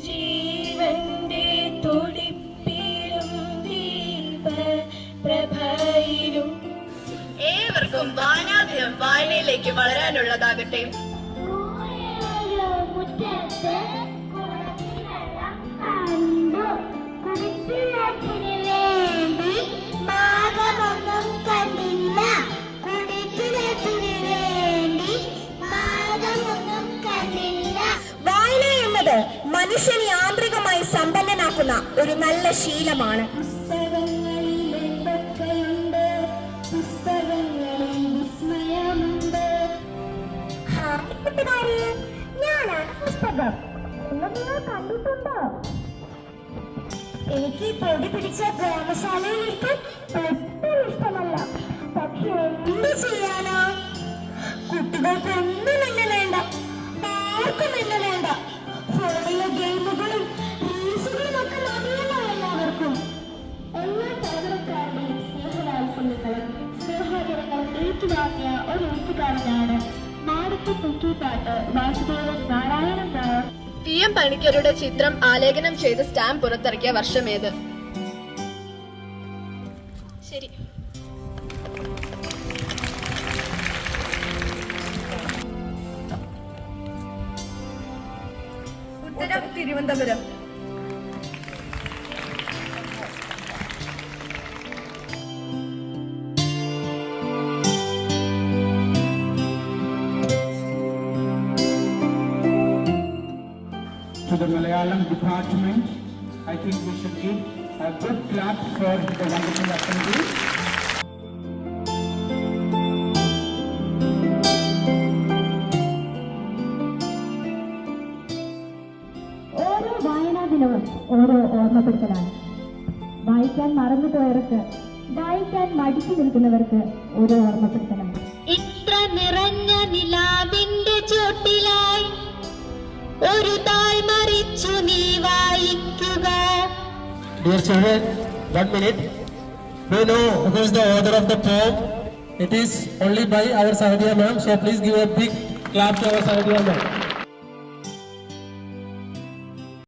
ജീവന്റെ തുടിപ്പിലും ദീപപ്രഭയിലും. ഏവർക്കും വായനാദിനം വായനയിലേക്ക് വളരാനുള്ളതാകട്ടെ. വായന എന്നത് മനുഷ്യനെ യാന്ത്രികമായി സമ്പന്നനാക്കുന്ന ഒരു നല്ല ശീലമാണ്. പുസ്തകങ്ങളിൽ എന്തൊക്കെയുണ്ട്, പുസ്തകങ്ങളിൽ വിസ്മയമുണ്ട്. ഞാനാണ് പുസ്തകം. നിങ്ങൾ കണ്ടിട്ടുണ്ടോ? എനിക്ക് പൊടി പിടിച്ച ഗ്രാമശാലയിലേക്ക് ഒട്ടും ഇഷ്ടമല്ല. പക്ഷെ എന്ത് ചെയ്യാനാ? കുട്ടികൾക്കൊന്നും എന്നെ വേണ്ട, ആർക്കും എന്നെ വേണ്ട. ഫോണിലെ ഗെയിമുകളും റീൽസുകളും ഒക്കെ മതിയല്ലോ എല്ലാവർക്കും. എല്ലാ തലമുറക്കാരുടെയും സ്നേഹവാത്സല്യങ്ങളും സ്നേഹാദരങ്ങളും ഏറ്റുവാങ്ങിയ ഒരു എഴുത്തുകാരനാണ് മാടത്ത് കുക്കിപ്പാട്ട് വാസുദേവൻ നാരായണൻ നായർ. PM പണിക്കരുടെ ചിത്രം ആലേഖനം ചെയ്ത് സ്റ്റാമ്പ് പുറത്തിറക്കിയ വർഷമേത്? ശരി. ഉത്തരം Thiruvananthapuram. To the Malayalam department, I think we should give a good clap for the wonderful assembly. ഓരോ വായനാ ദിനവും ഓരോ ഓർമ്മപ്പെടുത്തലാണ്. വായിക്കാൻ മറന്നുപോയവർക്ക്, വായിക്കാൻ മടിച്ചു നിൽക്കുന്നവർക്ക് ഓരോ ഓർമ്മപ്പെടുത്തലാണ്. ഇത്ര നിറഞ്ഞ നിലാവിന്റെ ചോട്ടിലായി ഒരു താൾ മറിച്ചു നീ വായിക്കുക. Dear children, 1 minute. Do you know who is the author of the poem? It is only by our Sahadia ma'am. So please give a big clap to our Sahadia ma'am.